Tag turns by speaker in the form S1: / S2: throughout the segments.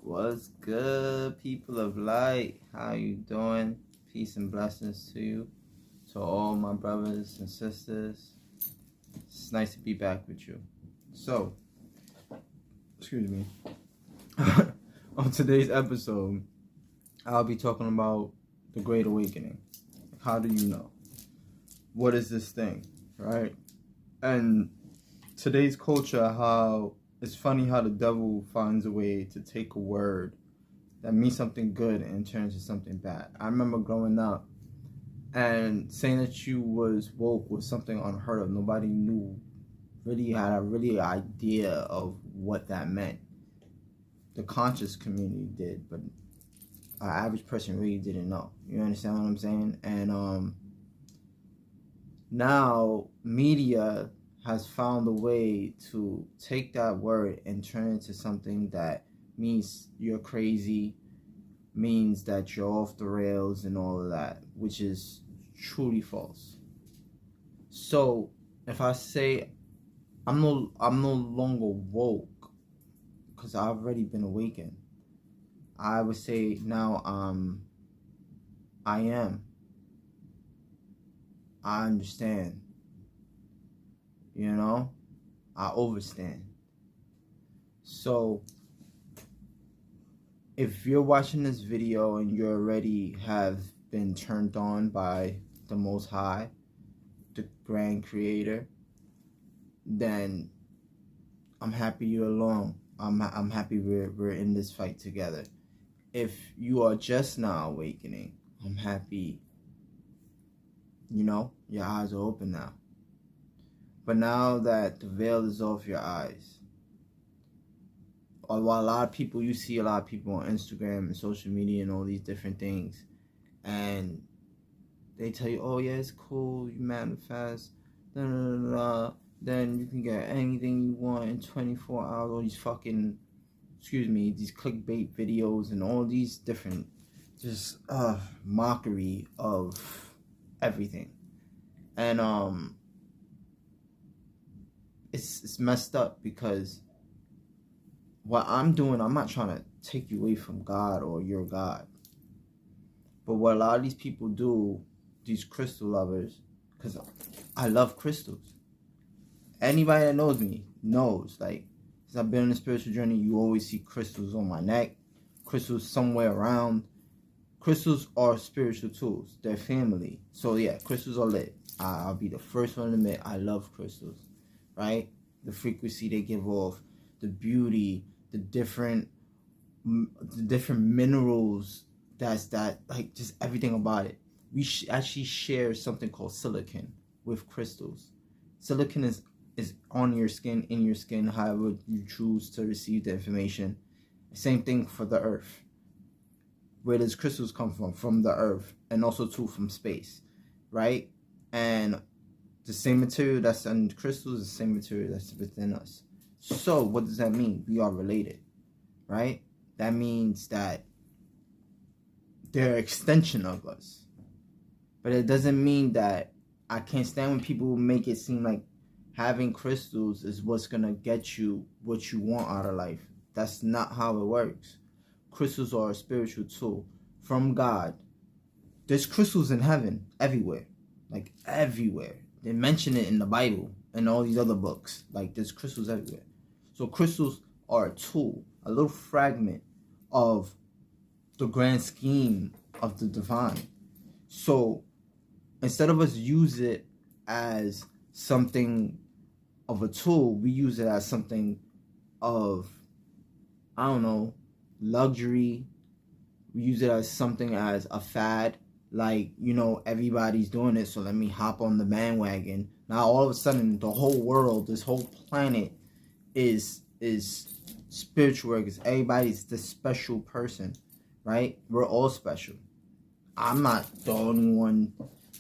S1: What's good, people of light? How you doing? Peace and blessings to you, to all my brothers and sisters. It's nice to be back with you. So, excuse me. On today's episode, I'll be talking about the Great Awakening. How do you know? What is this thing, right? And today's culture, how it's funny how the devil finds a way to take a word that means something good and turns into something bad. I remember growing up and saying that you was woke was something unheard of. Nobody had a idea of what that meant. The conscious community did, but our average person really didn't know. You understand what I'm saying? And now media has found a way to take that word and turn it into something that means you're crazy, means that you're off the rails and all of that, which is truly false. So if I say I'm no longer woke because I've already been awakened, I would say now I am. I understand. You know, I overstand. So if you're watching this video and you already have been turned on by the Most High, the Grand Creator, then I'm happy you're along. I'm happy we're in this fight together. If you are just now awakening, I'm happy, you know, your eyes are open now. But now that the veil is off your eyes, while you see a lot of people on Instagram and social media and all these different things, and they tell you, oh yeah, it's cool, you manifest, then you can get anything you want in 24 hours, all these fucking, these clickbait videos and all these different, just mockery of everything. And it's messed up because what I'm doing, I'm not trying to take you away from God or your God. But what a lot of these people do, these crystal lovers, because I love crystals. Anybody that knows me knows, like, since I've been on a spiritual journey, you always see crystals on my neck, crystals somewhere around. Crystals are spiritual tools. They're family. So yeah, crystals are lit. I'll be the first one to admit I love crystals. Right? The frequency they give off, the beauty, the different minerals, like just everything about it. We actually share something called silicon with crystals. Silicon is on your skin, in your skin, however you choose to receive the information. Same thing for the earth. Where does crystals come from? From the earth, and also too from space, right? And the same material that's in crystals is the same material that's within us. So what does that mean? We are related, right? That means that they're an extension of us. But it doesn't mean that I can't stand when people make it seem like having crystals is what's going to get you what you want out of life. That's not how it works. Crystals are a spiritual tool from God. There's crystals in heaven everywhere. Like everywhere. They mention it in the Bible and all these other books. Like there's crystals everywhere. So crystals are a tool, a little fragment of the grand scheme of the divine. So instead of us use it as something of a tool, we use it as something of, I don't know, luxury. We use it as something as a fad. Like, you know, everybody's doing it, so let me hop on the bandwagon. Now all of a sudden the whole world, this whole planet is spiritual, because everybody's the special person, right? We're all special. I'm not the only one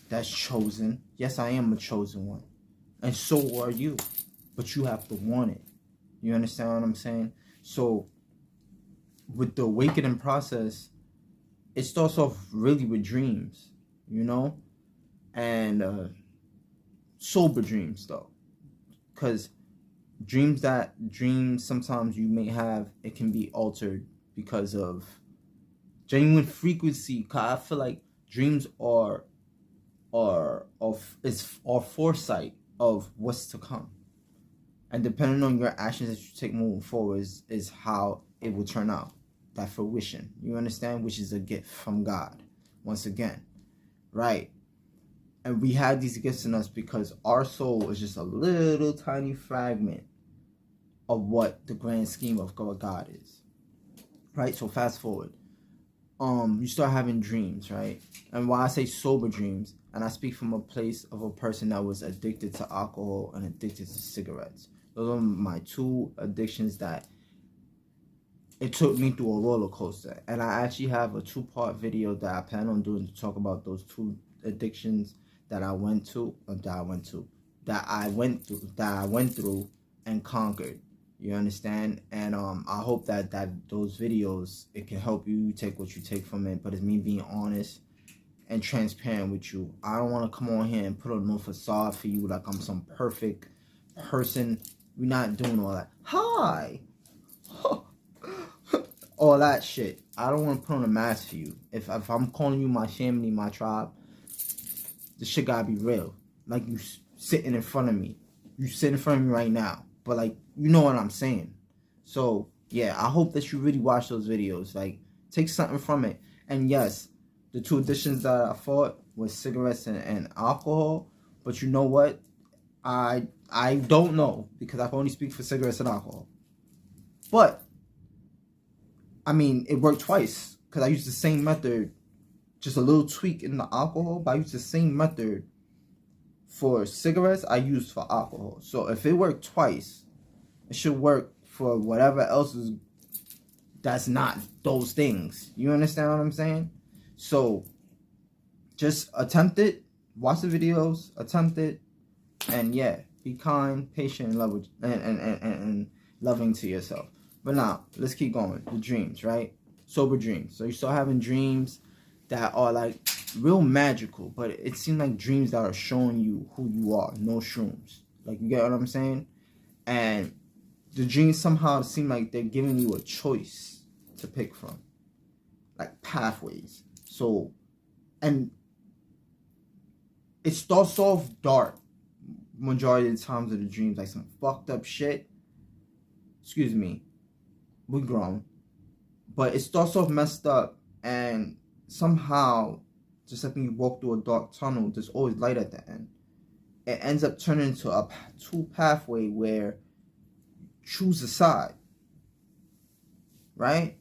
S1: that's chosen. Yes, I am a chosen one. And so are you. But you have to want it. You understand what I'm saying? So with the awakening process, it starts off really with dreams, you know? And sober dreams, though. Because dreams sometimes you may have, it can be altered because of genuine frequency. Cause I feel like dreams are foresight of what's to come, and depending on your actions that you take moving forward is how it will turn out. That fruition, you understand, which is a gift from God, once again, right? And we have these gifts in us because our soul is just a little tiny fragment of what the grand scheme of God is, right? So fast forward, you start having dreams, right? And why I say sober dreams, and I speak from a place of a person that was addicted to alcohol and addicted to cigarettes. Those are my two addictions that it took me through a roller coaster. And I actually have a 2-part video that I plan on doing to talk about those two addictions that I went through and conquered. You understand? And I hope that those videos, it can help you take what you take from it. But it's me being honest and transparent with you. I don't want to come on here and put on no facade for you like I'm some perfect person. We're not doing all that. Hi. All that shit. I don't want to put on a mask for you. If I'm calling you my family, my tribe, this shit gotta be real. Like, you sitting in front of me. You sit in front of me right now. But, like, you know what I'm saying. So, yeah, I hope that you really watch those videos. Like, take something from it. And, yes, the two addictions that I fought was cigarettes and alcohol. But you know what? I don't know, because I can only speak for cigarettes and alcohol. But, I mean, it worked twice. Because I used the same method. Just a little tweak in the alcohol. But I used the same method for cigarettes I used for alcohol. So if it worked twice, it should work for whatever else is that's not those things. You understand what I'm saying? So just attempt it. Watch the videos. Attempt it. And yeah, be kind, patient, and love and loving to yourself. But now, let's keep going. The dreams, right? Sober dreams. So you start having dreams that are like real magical, but it seems like dreams that are showing you who you are. No shrooms. Like, you get what I'm saying? And the dreams somehow seem like they're giving you a choice to pick from. Like pathways. So, and it starts off dark majority of the times of the dreams, like some fucked up shit. Excuse me. We grown. But it starts off messed up, and somehow, just like when you walk through a dark tunnel, there's always light at the end. It ends up turning into a two pathway where choose a side, right?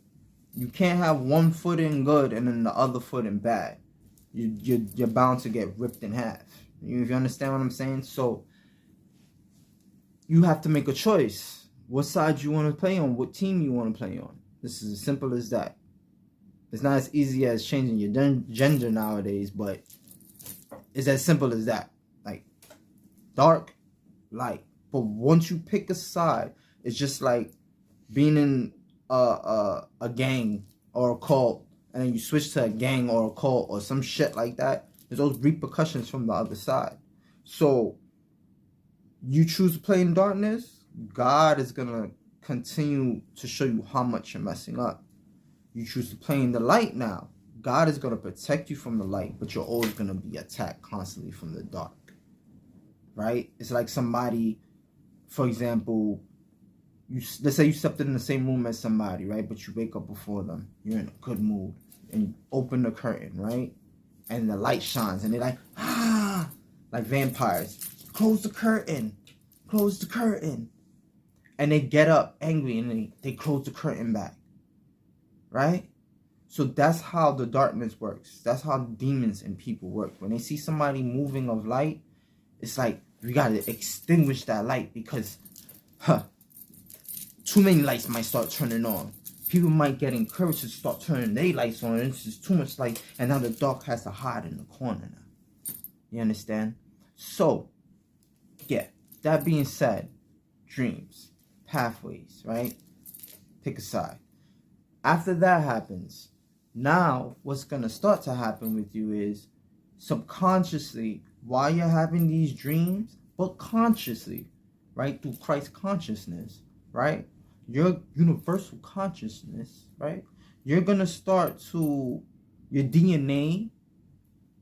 S1: You can't have one foot in good and then the other foot in bad. You're bound to get ripped in half. If you understand what I'm saying? So you have to make a choice. What side you want to play on? What team you want to play on? This is as simple as that. It's not as easy as changing your gender nowadays, but it's as simple as that. Like, dark, light. But once you pick a side, it's just like being in a gang or a cult, and then you switch to a gang or a cult or some shit like that. There's those repercussions from the other side. So you choose to play in darkness, God is gonna continue to show you how much you're messing up. You choose to play in the light now, God is gonna protect you from the light, but you're always gonna be attacked constantly from the dark. Right? It's like somebody, for example, let's say you slept in the same room as somebody, right? But you wake up before them. You're in a good mood. And you open the curtain, right? And the light shines. And they're like, ah! Like vampires. Close the curtain. Close the curtain. And they get up angry and they close the curtain back. Right? So that's how the darkness works. That's how demons and people work. When they see somebody moving of light, it's like, we got to extinguish that light because, too many lights might start turning on. People might get encouraged to start turning their lights on. It's just too much light. And now the dark has to hide in the corner now. You understand? So, yeah. That being said, dreams, pathways, right? Pick a side. After that happens, now what's going to start to happen with you is subconsciously, while you're having these dreams, but consciously, right? Through Christ consciousness, right? your universal consciousness, right? You're going to start to, your DNA,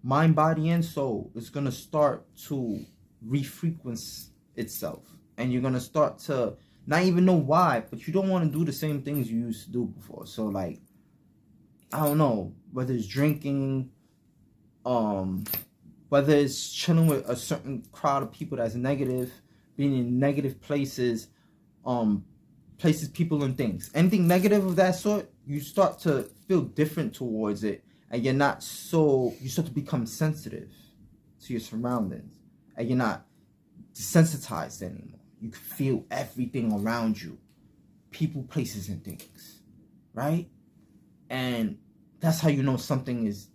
S1: mind, body, and soul is going to start to refrequence itself. And you're going to start to not even know why, but you don't want to do the same things you used to do before. So like, I don't know, whether it's drinking, whether it's chilling with a certain crowd of people that's negative, being in negative places, places, people, and things. Anything negative of that sort, you start to feel different towards it, and you start to become sensitive to your surroundings, and you're not desensitized anymore. You can feel everything around you, people, places, and things, right? And that's how you know something is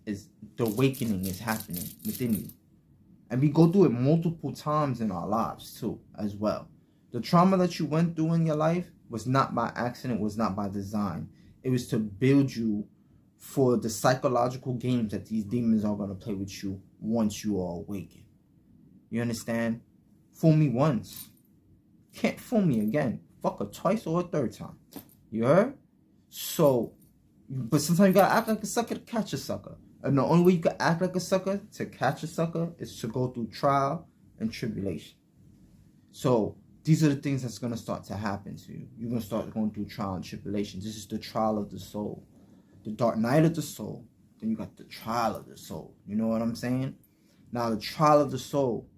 S1: the awakening is happening within you. And we go through it multiple times in our lives too, as well. The trauma that you went through in your life was not by accident, was not by design. It was to build you for the psychological games that these demons are going to play with you once you are awakened. You understand? Fool me once, can't fool me again. Fuck her twice or a third time. You heard? So, but sometimes you gotta act like a sucker to catch a sucker. And the only way you can act like a sucker to catch a sucker is to go through trial and tribulation. So these are the things that's gonna start to happen to you. You're gonna start going through trial and tribulation. This is the trial of the soul. The dark night of the soul. Then you got the trial of the soul. You know what I'm saying? Now the trial of the soul.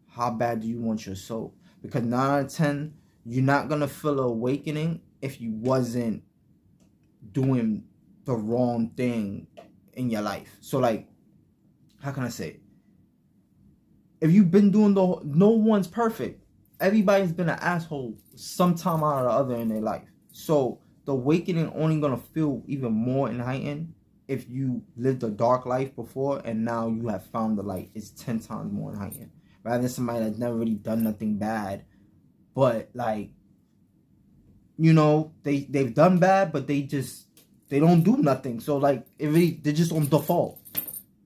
S1: How bad do you want your soul? Because 9 out of 10, you're not gonna feel an awakening if you wasn't doing the wrong thing in your life. So like, how can I say it? If you've been doing no one's perfect. Everybody's been an asshole sometime out or the other in their life. So the awakening only gonna feel even more enlightened if you lived a dark life before and now you have found the light. It's 10 times more enlightened. Rather than somebody that's never really done nothing bad, but like, you know, they've done bad, but they don't do nothing. So like, they're just on default.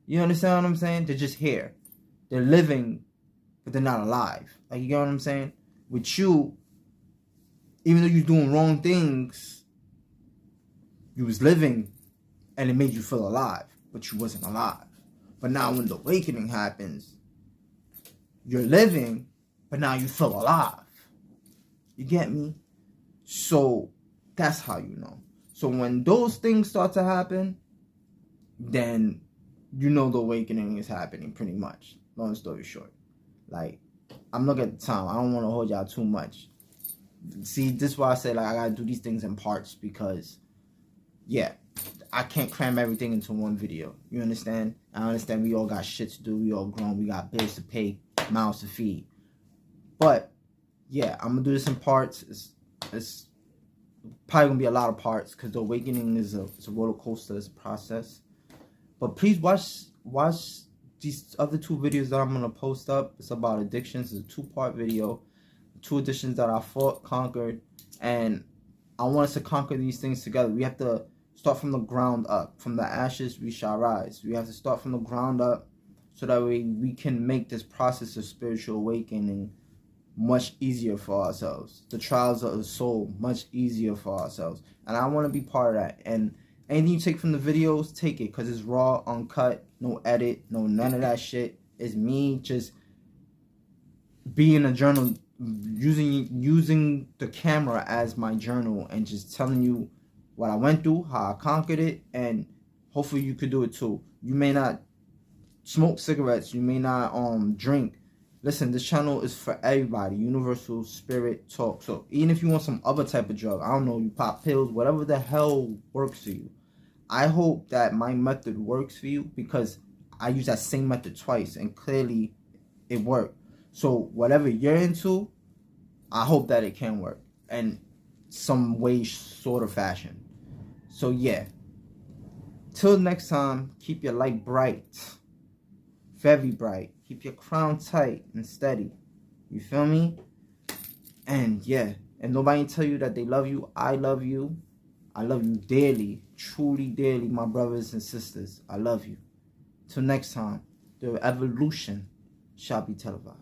S1: You understand what I'm saying? They're just here. They're living, but they're not alive. Like, you get what I'm saying? With you, even though you're doing wrong things, you was living, and it made you feel alive, but you wasn't alive. But now when the awakening happens, you're living, but now you feel alive. You get me? So that's how you know. So when those things start to happen, then you know the awakening is happening pretty much. Long story short. Like, I'm looking at the time. I don't want to hold y'all too much. See, this is why I say, like, I got to do these things in parts because, yeah, I can't cram everything into one video. You understand? I understand we all got shit to do. We all grown. We got bills to pay, mouths to feed. But, yeah, I'm going to do this in parts. It's probably going to be a lot of parts because the awakening is a roller coaster. It's a process. But please watch these other 2 videos that I'm going to post up. It's about addictions. It's a 2-part video. 2 addictions that I fought, conquered. And I want us to conquer these things together. We have to start from the ground up. From the ashes, we shall rise. We have to start from the ground up so that we can make this process of spiritual awakening much easier for ourselves. The trials of the soul, much easier for ourselves. And I want to be part of that. And anything you take from the videos, take it. Because it's raw, uncut, no edit, no none of that shit. It's me just being a journal, using the camera as my journal and just telling you what I went through, how I conquered it, and hopefully you could do it too. You may not smoke cigarettes, you may not drink. Listen, this channel is for everybody. Universal Spirit Talk. So even if you want some other type of drug, I don't know, you pop pills, whatever the hell works for you. I hope that my method works for you because I used that same method twice and clearly it worked. So whatever you're into, I hope that it can work in some way, sort of fashion. So yeah, till next time, keep your light bright, very bright. Keep your crown tight and steady. You feel me? And yeah, and nobody tell you that they love you. I love you. I love you dearly, truly dearly, my brothers and sisters. I love you. Till next time, the evolution shall be televised.